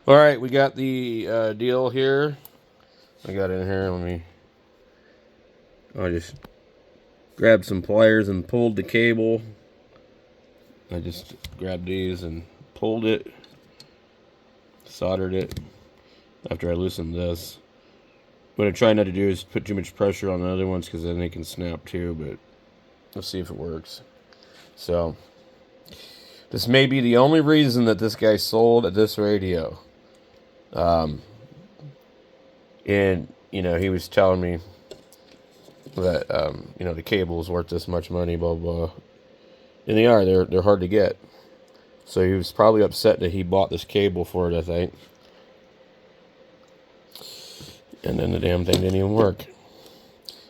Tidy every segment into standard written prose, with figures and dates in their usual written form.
All right, we got the deal here. I got it in here. I just grabbed some pliers and pulled the cable. I just grabbed these and pulled it, soldered it after I loosened this. What I try not to do is put too much pressure on the other ones because then they can snap too, but let's see if it works. So, this may be the only reason that this guy sold this radio. And, he was telling me that, the cable is worth this much money, blah, blah. And they are. They're hard to get. So he was probably upset that he bought this cable for it, I think. And then the damn thing didn't even work.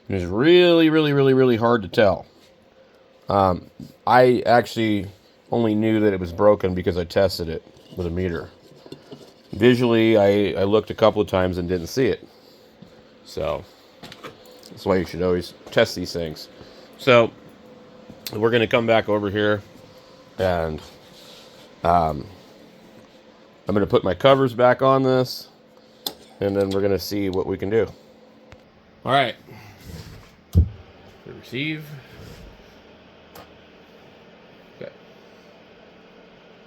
It was really, really, really, really hard to tell. I actually only knew that it was broken because I tested it with a meter. Visually, I looked a couple of times and didn't see it. So, that's why you should always test these things. So, we're going to come back over here and I'm going to put my covers back on this and then we're going to see what we can do. All right. Receive. Okay.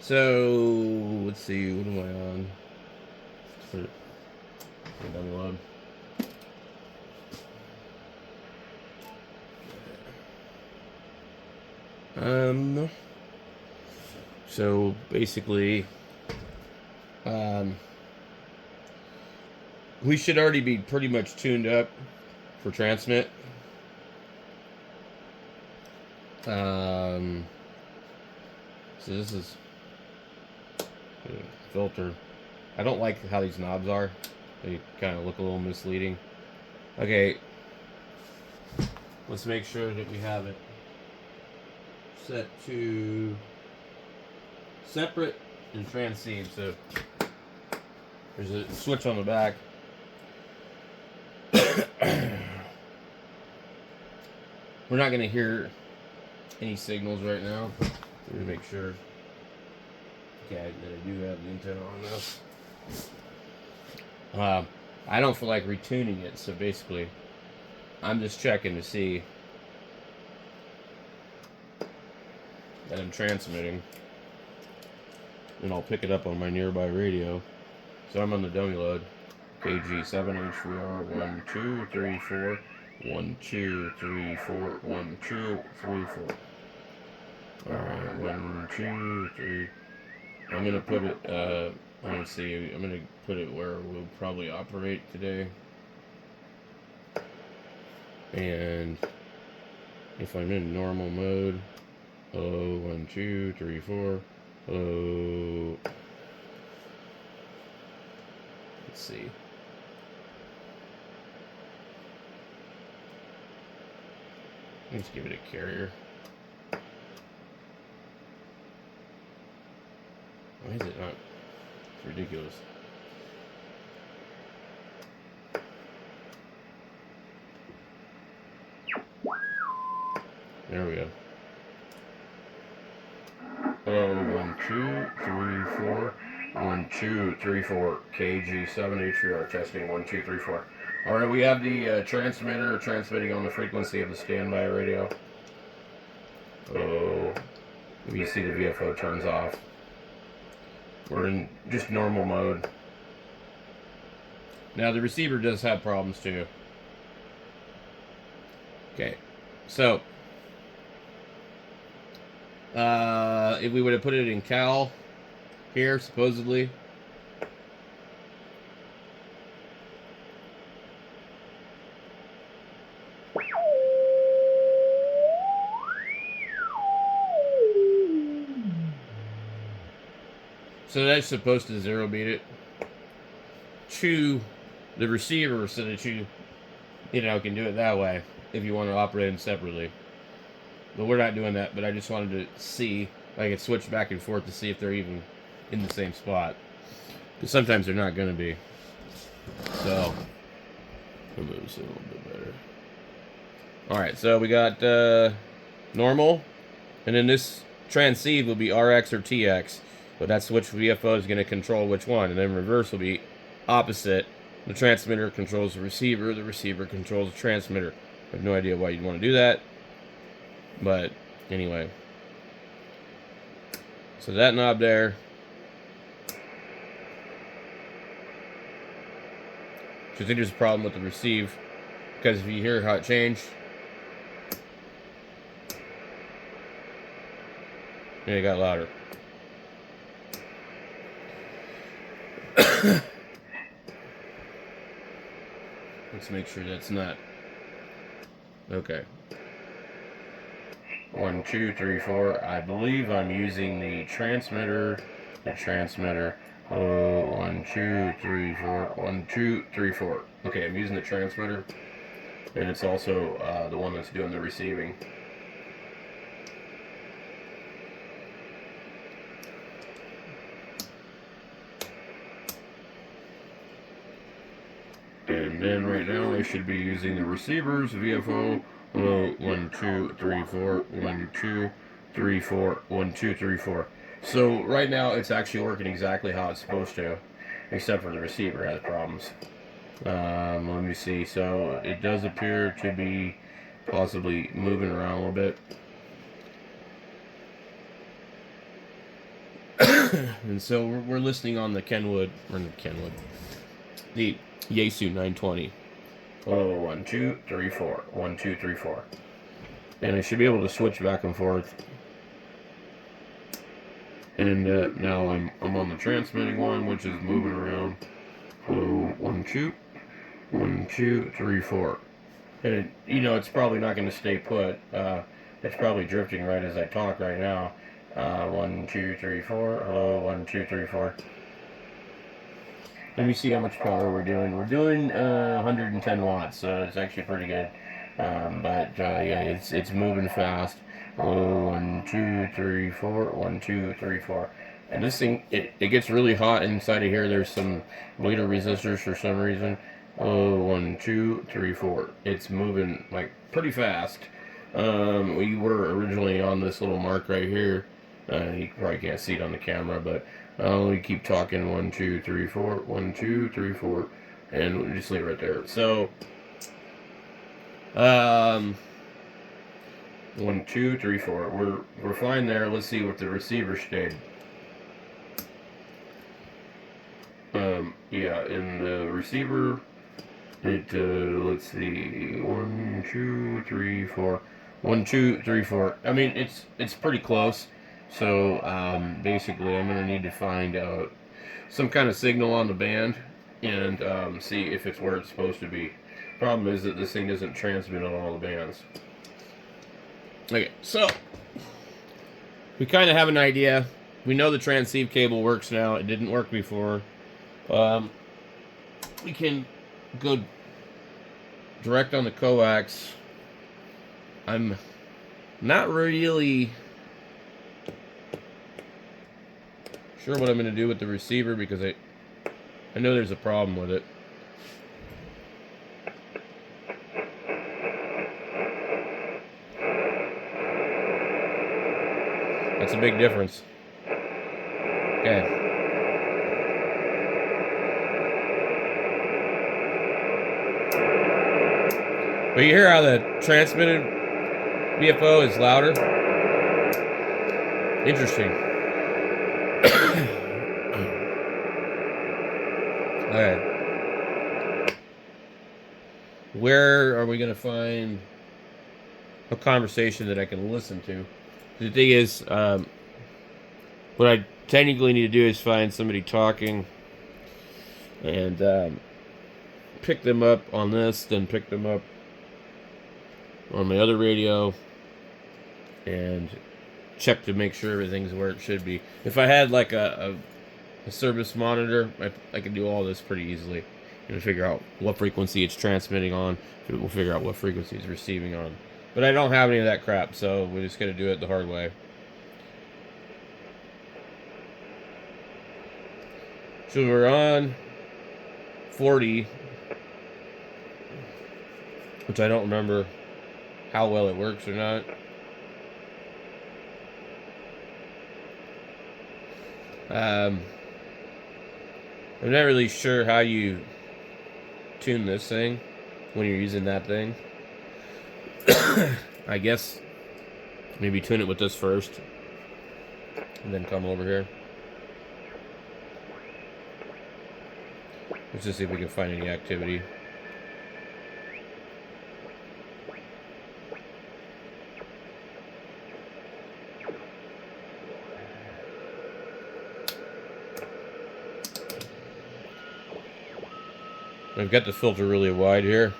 So, let's see. What am I on? Put it down the load. So basically, we should already be pretty much tuned up for transmit. So this is a filter. I don't like how these knobs are. They kind of look a little misleading. Okay, let's make sure that we have it set to separate and transceive. So there's a switch on the back. We're not going to hear any signals right now. Let me make sure. Okay, that I do have the antenna on this. I don't feel like retuning it, so basically I'm just checking to see that I'm transmitting, and I'll pick it up on my nearby radio. So I'm on the dummy load. KG7HVR 1 2 3 4 1 2 3 4 1 2 3 4. Alright, 1 2 3. I'm gonna put it let's see, I'm gonna put it where we'll probably operate today. And if I'm in normal mode, hello, 1 2 3 4, hello. Let's see. Let's give it a carrier. Why is it not? It's ridiculous. There we go. Oh, 1 2 3 4. 1 2 3 4. KG7HVR testing 1 2 3 4. Alright, we have the transmitter transmitting on the frequency of the standby radio. Oh, you see the VFO turns off. We're in just normal mode. Now the receiver does have problems too. Okay, so if we would have put it in Cal here, supposedly. So that's supposed to zero beat it to the receiver so that you can do it that way if you want to operate them separately. But we're not doing that, but I just wanted to see. I could switch back and forth to see if they're even in the same spot. Because sometimes they're not going to be. So, I'll move this a little bit better. Alright, so we got normal. And then this transceive will be RX or TX. But that's which VFO is going to control which one. And then reverse will be opposite. The transmitter controls the receiver controls the transmitter. I have no idea why you'd want to do that. But anyway. So that knob there. So I think there's a problem with the receive. Because if you hear how it changed. Yeah, it got louder. Let's make sure that's not. Okay. 1, 2, 3, 4. I believe I'm using the transmitter. Oh, 1, 2, 3, 4. 1, 2, 3, 4. Okay, I'm using the transmitter. And it's also the one that's doing the receiving. And then right now I should be using the receivers, VFO. Hello, 1, 2, 3, 4. 1, 2, 3, 4. 1, 2, 3, 4. So right now it's actually working exactly how it's supposed to, except for the receiver has problems. Let me see. So it does appear to be possibly moving around a little bit. And so we're listening on the Kenwood, the Yaesu 920. Oh, 1, 2, 3, 4. 1, 2, 3, 4. And I should be able to switch back and forth. And now I'm on the transmitting one, which is moving around. Oh, 1, 2. 1, 2, 3, 4. And it, it's probably not going to stay put. It's probably drifting right as I talk right now. 1, 2, 3, 4. Hello, 1, 2, 3, 4. Let me see how much power we're doing. We're doing 110 watts, so it's actually pretty good. Yeah, it's moving fast. Oh, 1, 2, 3, 4. 1, 2, 3, 4. And this thing, it gets really hot inside of here. There's some bleeder resistors for some reason. Oh, 1, 2, 3, 4. It's moving like pretty fast. We were originally on this little mark right here. You probably can't see it on the camera, but we keep talking 1, 2, 3, 4. 1, 2, 3, 4, and we'll just leave it right there. So, 1, 2, 3, 4. We're fine there. Let's see what the receiver stayed. Yeah, in the receiver, let's see, 1, 2, 3, 4. 1, 2, 3, 4. I mean, it's pretty close. So basically, I'm gonna need to find out some kind of signal on the band and see if it's where it's supposed to be. Problem is that this thing doesn't transmit on all the bands. Okay, so we kind of have an idea. We know the transceive cable works now. It didn't work before. We can go direct on the coax. I'm not really sure what I'm going to do with the receiver because I know there's a problem with it. That's a big difference. Okay. But you hear how the transmitted VFO is louder? Interesting. Alright. Where are we going to find a conversation that I can listen to? The thing is, what I technically need to do is find somebody talking and pick them up on this, then pick them up on my other radio and check to make sure everything's where it should be. If I had like a service monitor, I could do all this pretty easily and figure out what frequency it's transmitting on. We'll figure out what frequency it's receiving on. But I don't have any of that crap, so we're just going to do it the hard way. So we're on 40, which I don't remember how well it works or not. I'm not really sure how you tune this thing when you're using that thing. I guess maybe tune it with this first and then come over here. Let's just see if we can find any activity. I've got the filter really wide here.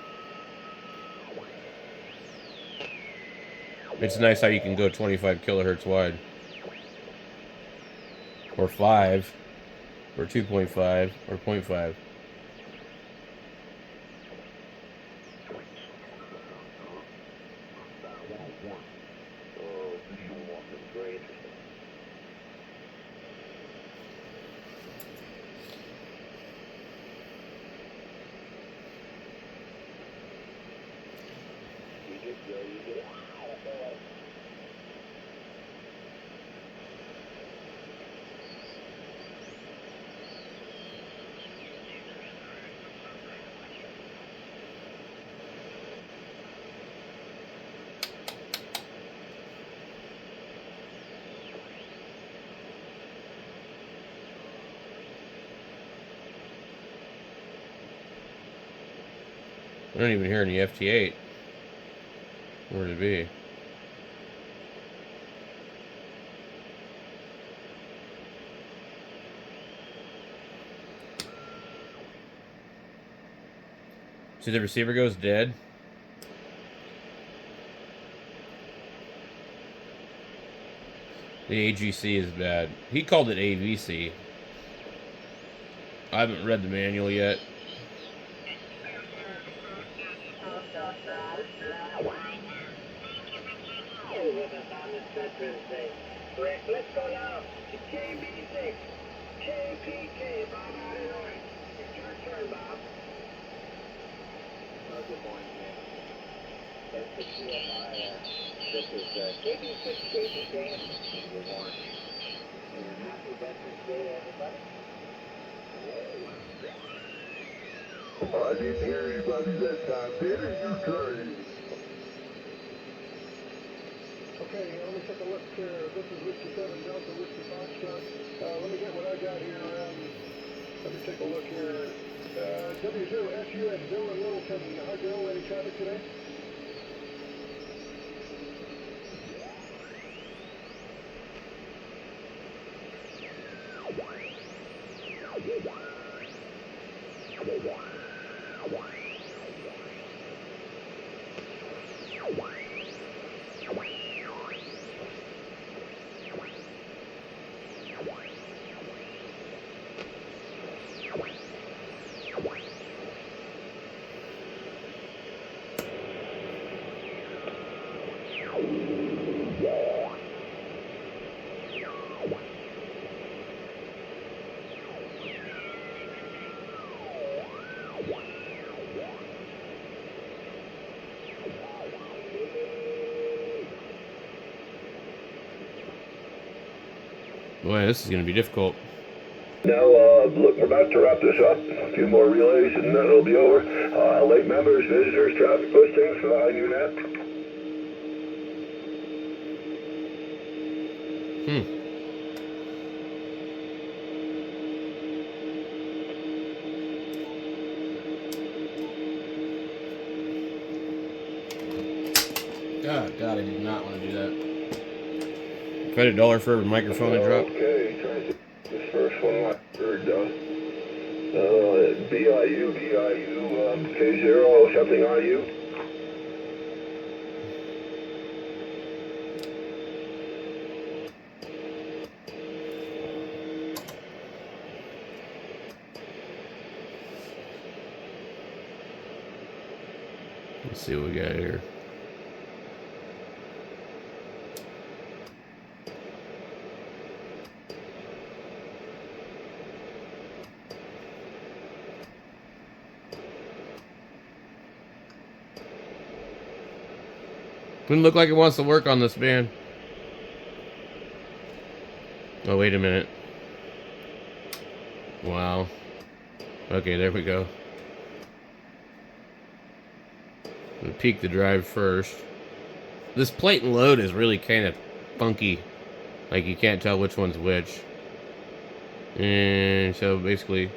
It's nice how you can go 25 kilohertz wide. Or 5. Or 2.5. Or 0.5. I don't even hear any FT8. Where'd it be? See, the receiver goes dead. The AGC is bad. He called it AVC. I haven't read the manual yet. Let's go now to KB6. KPK, Bob out of Illinois. It's your turn, Bob. Good morning, man. That's the CFI. This is KB6, KPK. Good morning. And happy Veterans Day, everybody. I didn't hear anybody that time. Did it? You crazy. Okay, let me take a look here. This is Whiskey 7 Delta, Whiskey Foxtrot. Let me get what I got here. Let me take a look here. W0SUS, Bill and Littleton. Hi, Bill. Any traffic today? Boy, this is going to be difficult. Now, look, we're about to wrap this up. A few more relays, and then it'll be over. Late members, visitors, traffic listings, UNET. God, I did not want to do that. If I had $1 for every microphone I dropped. Okay, this first one, we're done. BIU, K0, something IU. Let's see what we got here. Doesn't look like it wants to work on this band. Oh, wait a minute. Wow. Okay, there we go. I'm gonna peek the drive first. This plate and load is really kind of funky. Like, you can't tell which one's which. And so basically,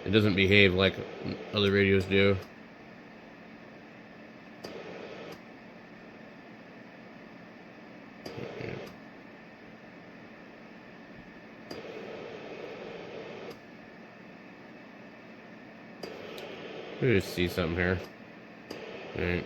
it doesn't behave like other radios do. Let me just see something here. Alright.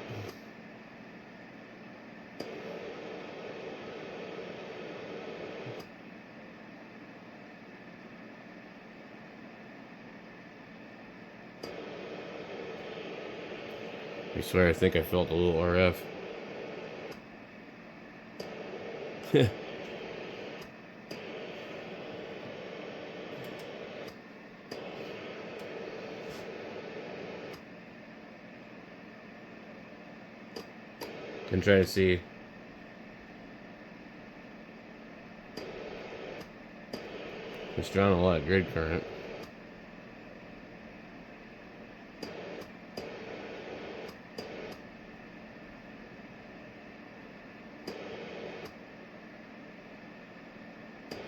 I swear, I think I felt a little RF. I'm trying to see. It's drawing a lot of grid current.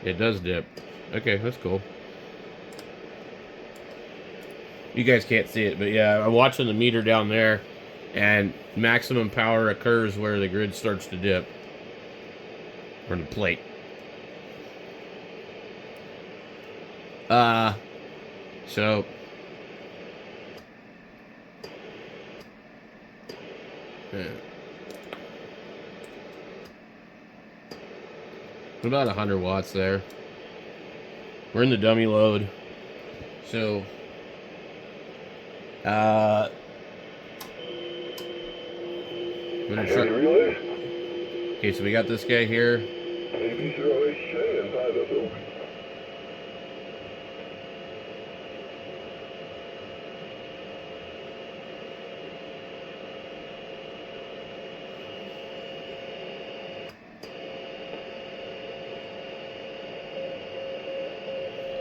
It does dip. Okay, that's cool. You guys can't see it, but yeah, I'm watching the meter down there, and maximum power occurs where the grid starts to dip. Or the plate. So... Yeah. About 100 watts there. We're in the dummy load. So... I'm gonna try... Okay, so we got this guy here.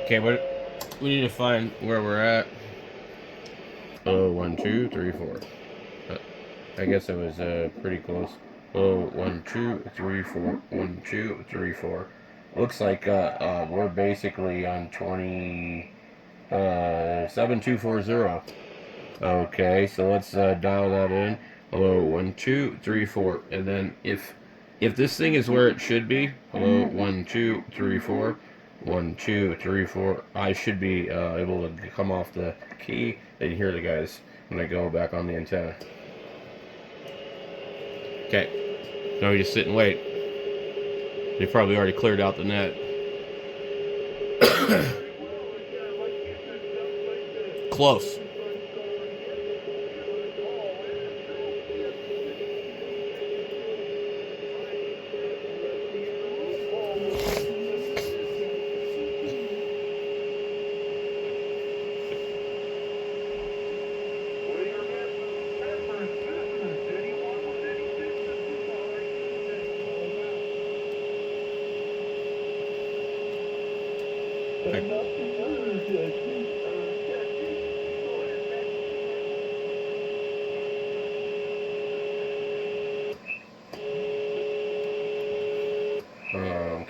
Okay, we need to find where we're at. Oh, 1, 2, 3, 4. I guess I was pretty close. Oh, 1, 2, 3, 4. 1, 2, 3, 4. Looks like we're basically on 7240. Okay, so let's dial that in. Hello, 1, 2, 3, 4. And then if this thing is where it should be, hello, 1, 2, 3, 4. 1, 2, 3, 4. I should be able to come off the key and hear the guys when I go back on the antenna. Okay, now we just sit and wait. They probably already cleared out the net. Close.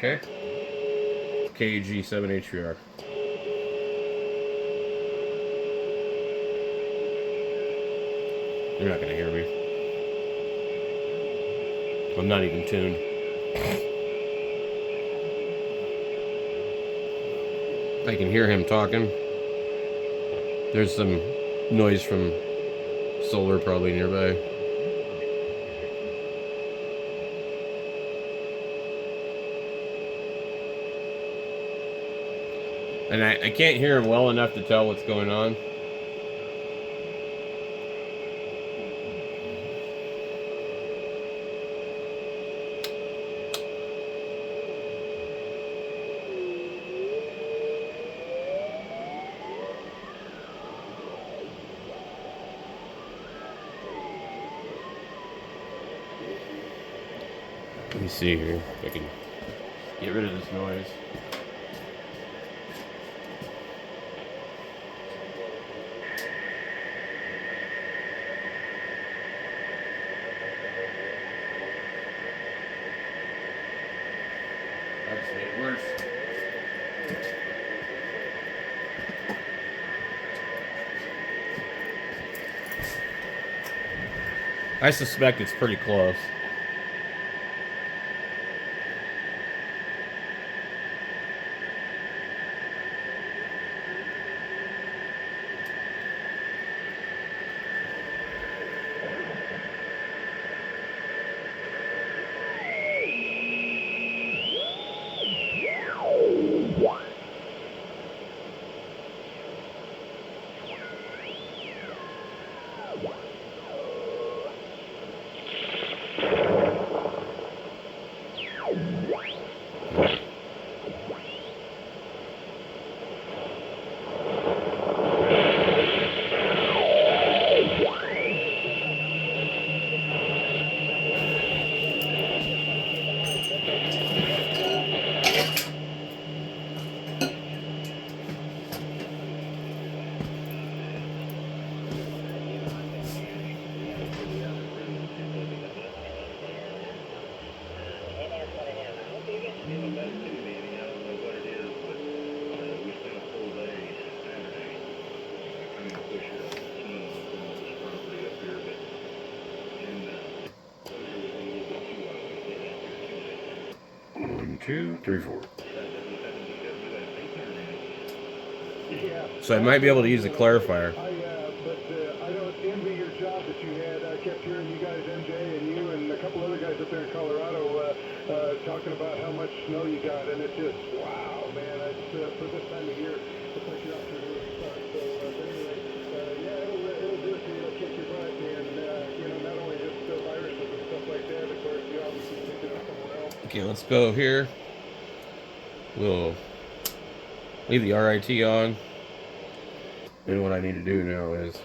Okay. KG7HVR. You're not gonna hear me. I'm not even tuned. I can hear him talking. There's some noise from solar probably nearby. And I can't hear him well enough to tell what's going on. Let me see here if I can get rid of this noise. I suspect it's pretty close. One, two, three, four. Yeah. So I might be able to use the clarifier. But I don't envy your job that you had. I kept hearing you guys, MJ, and you and a couple other guys up there in Colorado, talking about how much snow you got, and it's just, wow, man. It's, for this time of year, it's like you're out there doing a start. So, but anyway, yeah, it'll do it to you. It'll kick your butt, and, you know, not only just viruses and stuff like that, of course, you obviously pick it up somewhere else. Okay, let's go here. We'll leave the RIT on. And what I need to do now is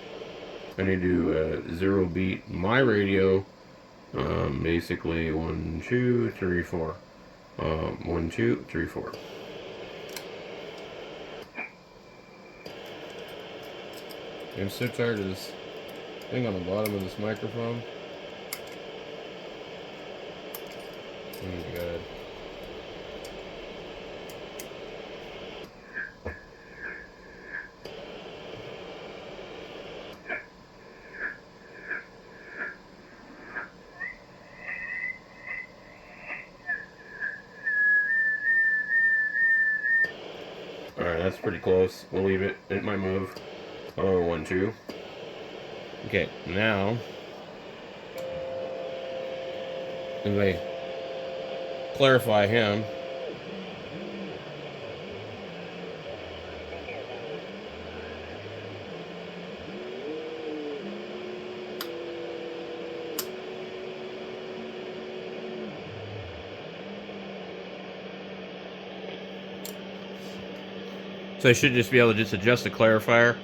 I need to zero beat my radio. Basically 1, 2, 3, 4. 1, 2, 3, 4. I'm so tired of this thing on the bottom of this microphone. Oh my god. Alright, that's pretty close. We'll leave it. It might move. Oh, 1, 2. Okay, now if I clarify him, so I should just be able to just adjust the clarifier.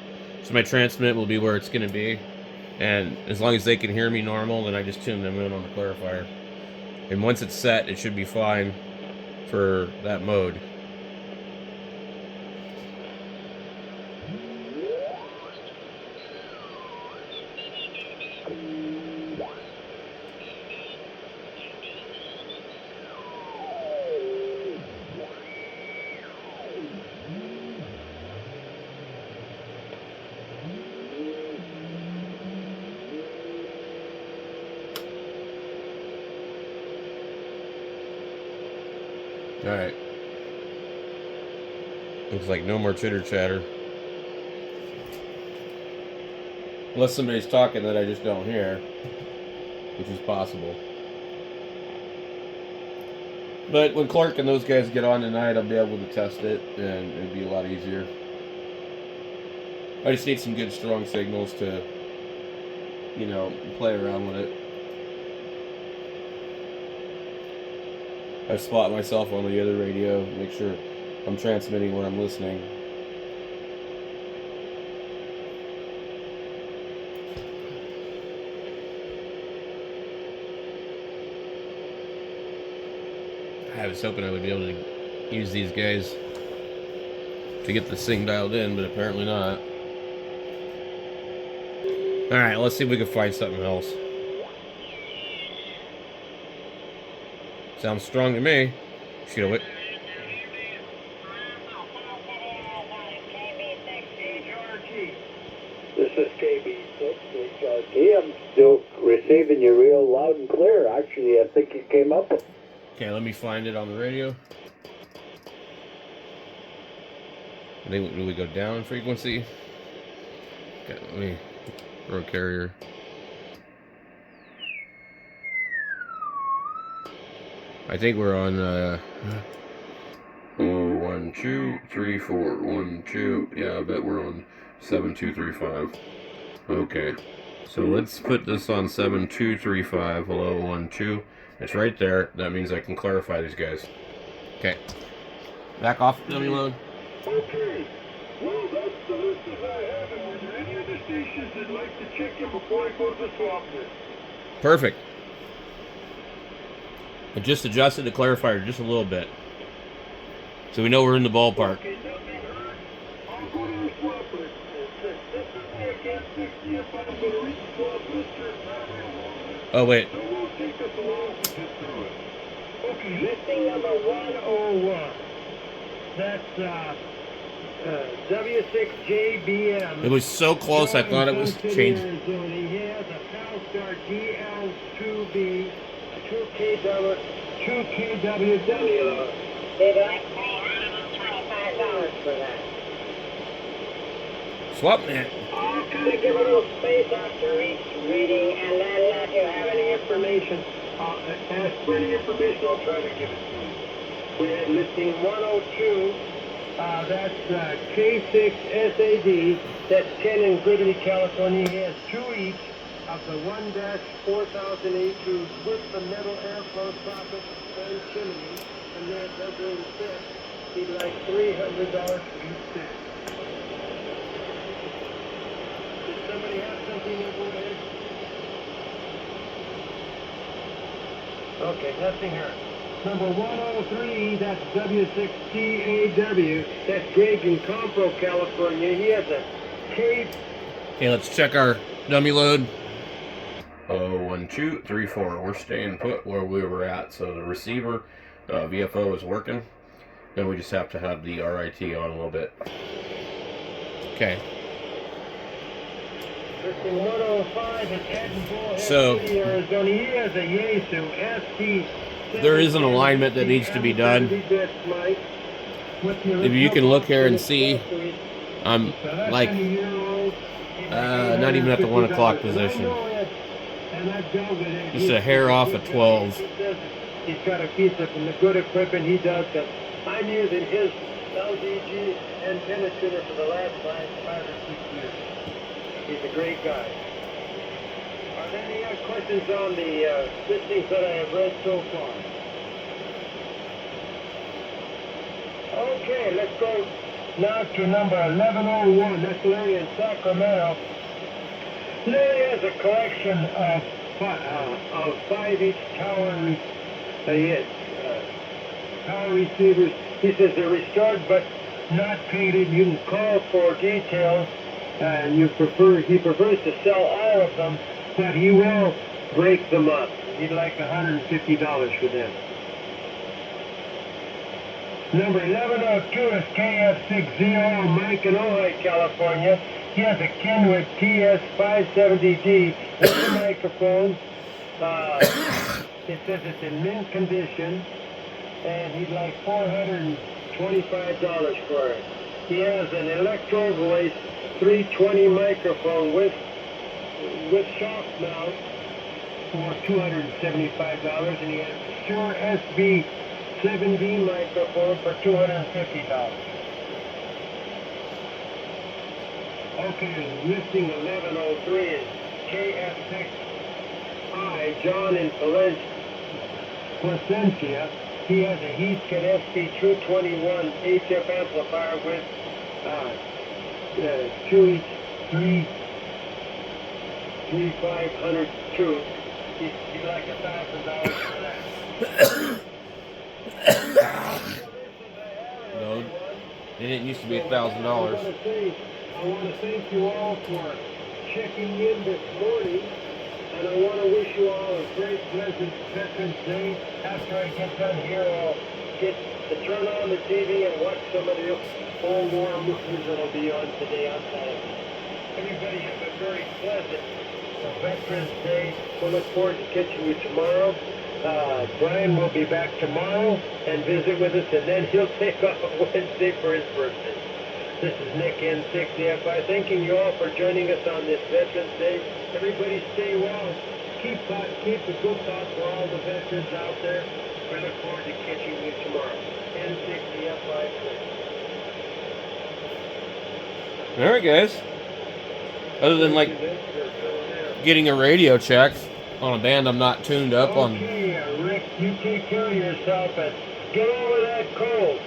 So my transmit will be where it's going to be. And as long as they can hear me normal, then I just tune them in on the clarifier. And once it's set, it should be fine for that mode. Alright. Looks like no more chitter chatter. Unless somebody's talking that I just don't hear, which is possible. But when Clark and those guys get on tonight, I'll be able to test it, and it'll be a lot easier. I just need some good, strong signals to, you know, play around with it. I spot myself on the other radio, make sure I'm transmitting when I'm listening. I was hoping I would be able to use these guys to get this thing dialed in, but apparently not. Alright, let's see if we can find something else. Sounds strong to me. Should I wait? This is KB6HRT. I'm still receiving you real loud and clear. Actually, I think you came up with... Okay, let me find it on the radio. I think, do we go down in frequency? Okay, let me throw a carrier. I think we're on 1, 2, 3, 4, 1, 2. Yeah, I bet we're on 7235. Okay, so let's put this on 7235. Hello, 1, 2. It's right there. That means I can clarify these guys. Okay, back off dummy load. Okay. Well, that's the list as I have it. Are there any other stations that'd like to check in before I go to the software? Perfect. I just adjusted the clarifier just a little bit, so we know we're in the ballpark. Okay, nothing heard. I'll go to the swap list. This is me again, 60th. I'm going to reach swap list here. Oh wait. So it won't take us a while to get through it. Okay, listing number 101. That's W6JBM. It was so close I thought it was changed. He has a Palstar DL2B, 2KWW. They'd like $425 for that. Swap net. I'll kind of give a little space after each reading, and then if you have any information, ask for any information, I'll try to give it to you. We had listing 102. That's K6SAD. That's Ken in Gridley, California. He has 2 each of the 1-4000A2s with the metal airflow socket and chimney. And they're going to fit. He'd like $300 for each set. Does somebody have something to go ahead? Okay, nothing heard. Number 103, that's W6CAW. That's Greg in Compro, California. He has a tape. Okay, let's check our dummy load. 1, 2, 3, 4. We're staying put where we were at. So the receiver VFO is working. Then we just have to have the RIT on a little bit. Okay. Listing 105 in Edinburgh, So Arizona. He has a Yaesu ST. there is an alignment that needs to be done. If you can look here and see, I'm like not even at the 1 o'clock position. Just a hair off of 12. He's got a piece of good equipment. He does that. I'm using his LDG antenna tuner for the last 5 or 6 years. He's a great guy. Are there any questions on the listings that I have read so far? Okay, let's go now to number 1101. That's Larry in Sacramento. Larry has a collection of 5-inch tower power receivers. He says they're restored but not painted. You can call for details. And he prefers to sell all of them, but he will break them up. He'd like $150 for them. Number 1102 is KF60, Mike in Ojai, California. He has a Kenwood TS570D with a microphone. It says it's in mint condition, and he'd like $425 for it. He has an Electro Voice 320 microphone with shock mount for $275, and he has a Shure SB7D microphone for $250. Okay, listing 1103 is KF6I, John in Placentia. He has a Heathkit SB221 HF amplifier with 3502. He'd like $1,000 for that. No, it didn't used to be $1,000. I want to thank you all for checking in this morning, and I want to wish you all a great, pleasant Veterans Day. After I get done here, I'll get to turn on the TV and watch some of the old war movies that'll be on today on Saturday. Everybody very pleasant Veterans Day. We look forward to catching you tomorrow. Brian will be back tomorrow and visit with us, and then he'll take off Wednesday for his birthday. This is Nick N6EFI, thanking you all for joining us on this Veterans Day. Everybody stay well. Keep a good thought for all the veterans out there. We look forward to catching you tomorrow. N6EFI. All right, guys. Other than like getting a radio check on a band I'm not tuned up on. Okay, Rick, you take care of yourself and get over that cold.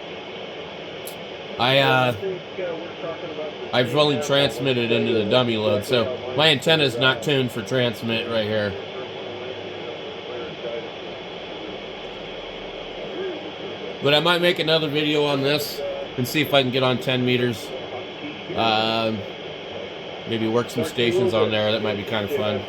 I've only transmitted into the dummy load, so my antenna's not tuned for transmit right here. But I might make another video on this and see if I can get on 10 meters. Maybe work some stations on there. That might be kind of fun.